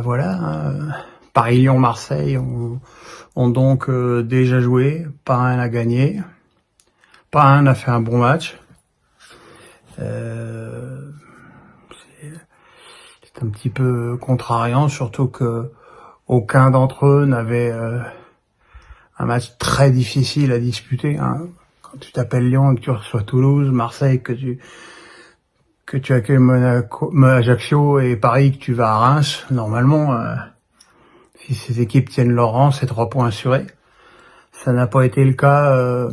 voilà, Paris, Lyon, Marseille ont donc déjà joué, pas un n'a gagné, pas un n'a fait un bon match. C'est un petit peu contrariant, surtout que aucun d'entre eux n'avait un match très difficile à disputer. Quand tu t'appelles Lyon et que tu reçois Toulouse, Marseille que tu accueilles Ajaccio et Paris que tu vas à Reims, normalement, si ces équipes tiennent leur rang, c'est 3 points assurés. Ça n'a pas été le cas.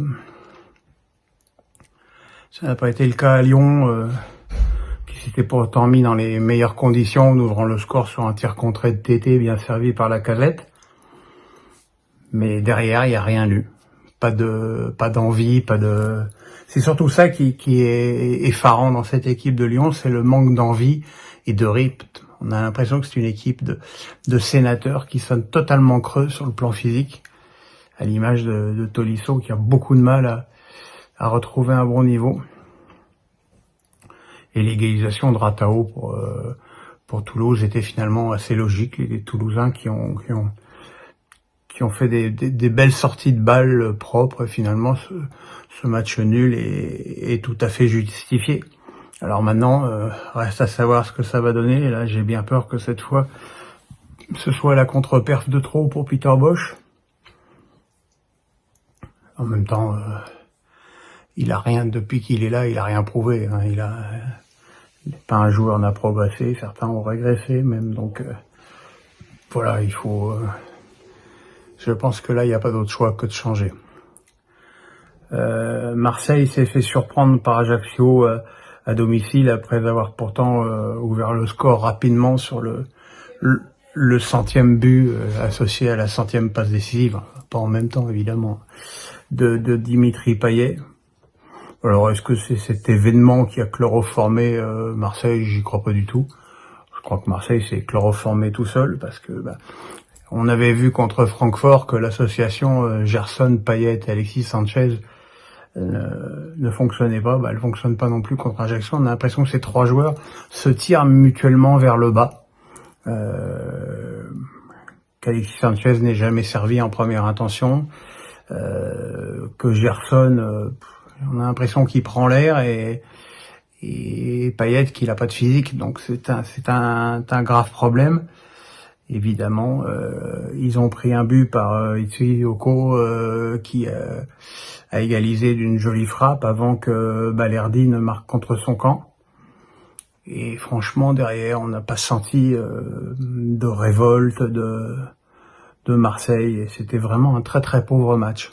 Ça n'a pas été le cas à Lyon, qui s'était pourtant mis dans les meilleures conditions en ouvrant le score sur un tir contré de Tété bien servi par Lacazette. Mais derrière, il n'y a rien eu. Pas d'envie, C'est surtout ça qui est effarant dans cette équipe de Lyon, c'est le manque d'envie et de rythme. On a l'impression que c'est une équipe de sénateurs qui sonne totalement creux sur le plan physique, à l'image de Tolisso qui a beaucoup de mal à retrouver un bon niveau. Et l'égalisation de Ratao pour Toulouse était finalement assez logique. Les Toulousains qui ont fait des belles sorties de balles propres, et finalement ce match nul est tout à fait justifié. Alors maintenant, reste à savoir ce que ça va donner. Et là, j'ai bien peur que cette fois, ce soit la contre-perf de trop pour Peter Bosz. En même temps, il a rien, depuis qu'il est là, il a rien prouvé. Il n'est pas un joueur n'a progressé, certains ont régressé même. Donc voilà, il faut... je pense que là, il n'y a pas d'autre choix que de changer. Marseille s'est fait surprendre par Ajaccio à domicile après avoir pourtant ouvert le score rapidement sur le 100e but associé à la 100e passe décisive, pas en même temps évidemment, de Dimitri Payet. Alors est-ce que c'est cet événement qui a chloroformé Marseille? J'y crois pas du tout. Je crois que Marseille s'est chloroformé tout seul parce que on avait vu contre Francfort que l'association Gerson, Payet et Alexis Sanchez ne fonctionnait pas. Elle fonctionne pas non plus contre Ajaccio. On a l'impression que ces 3 joueurs se tirent mutuellement vers le bas. Qu'Alexis Sanchez n'ait jamais servi en première intention. Que Gerson, on a l'impression qu'il prend l'air et Payet qu'il a pas de physique. Donc c'est un grave problème. Évidemment, ils ont pris un but par Itsuyoko qui a égalisé d'une jolie frappe avant que Balerdi ne marque contre son camp. Et franchement, derrière, on n'a pas senti de révolte de Marseille. Et c'était vraiment un très très pauvre match.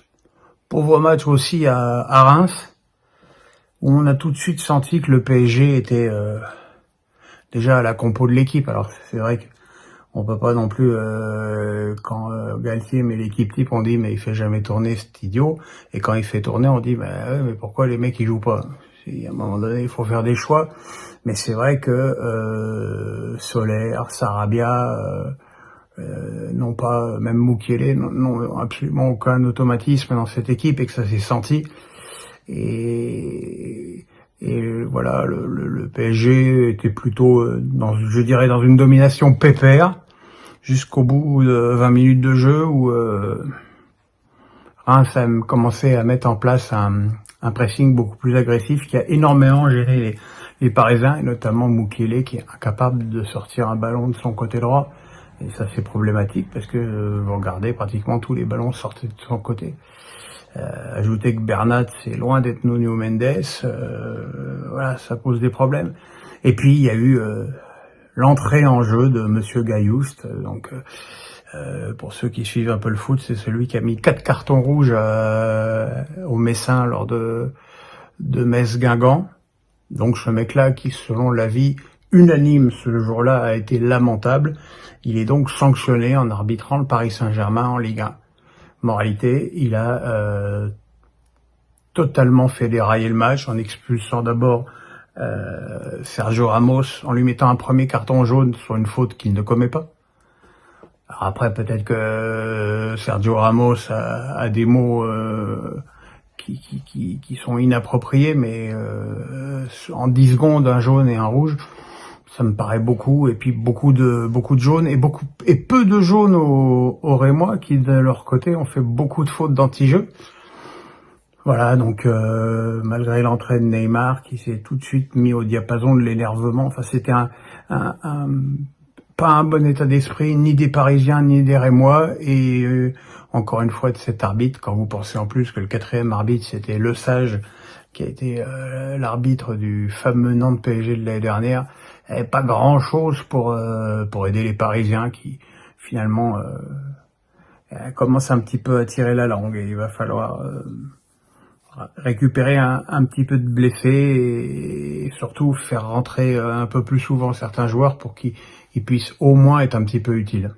Pauvre match aussi à Reims, où on a tout de suite senti que le PSG était déjà à la compo de l'équipe. Alors c'est vrai que on peut pas non plus, quand Galtier met l'équipe type, on dit mais il fait jamais tourner cet idiot. Et quand il fait tourner, on dit mais pourquoi les mecs ils jouent pas? À un moment donné, il faut faire des choix. Mais c'est vrai que Soler, Sarabia, non pas même Mukiele, non absolument aucun automatisme dans cette équipe et que ça s'est senti. Et voilà, le PSG était plutôt dans une domination pépère jusqu'au bout de 20 minutes de jeu où Reims a commencé à mettre en place un pressing beaucoup plus agressif qui a énormément gêné les Parisiens, et notamment Mukiele qui est incapable de sortir un ballon de son côté droit. Et ça c'est problématique parce que vous regardez, pratiquement tous les ballons sortaient de son côté. Ajoutez que Bernat c'est loin d'être Nuno Mendes, voilà, ça pose des problèmes. Et puis il y a eu l'entrée en jeu de Monsieur Gayoust, donc pour ceux qui suivent un peu le foot, c'est celui qui a mis 4 cartons rouges au Messin lors de Metz-Guingamp. Donc ce mec-là qui, selon l'avis unanime ce jour-là, a été lamentable, il est donc sanctionné en arbitrant le Paris Saint-Germain en Ligue 1. Moralité, il a totalement fait dérailler le match en expulsant d'abord Sergio Ramos en lui mettant un premier carton jaune sur une faute qu'il ne commet pas. Alors après, peut-être que Sergio Ramos a des mots qui sont inappropriés, mais en 10 secondes, un jaune et un rouge, Ça me paraît beaucoup, et puis beaucoup de jaunes et peu de jaunes aux Rémois qui de leur côté ont fait beaucoup de fautes d'anti-jeu. Voilà, donc malgré l'entrée de Neymar qui s'est tout de suite mis au diapason de l'énervement, enfin c'était pas un bon état d'esprit ni des Parisiens ni des Rémois, et encore une fois de cet arbitre, quand vous pensez en plus que le quatrième arbitre c'était Le Sage, qui a été l'arbitre du fameux Nantes PSG de l'année dernière. Il n'y avait pas grand chose pour aider les Parisiens qui finalement commencent un petit peu à tirer la langue, et il va falloir récupérer un petit peu de blessés et surtout faire rentrer un peu plus souvent certains joueurs pour qu'ils puissent au moins être un petit peu utiles.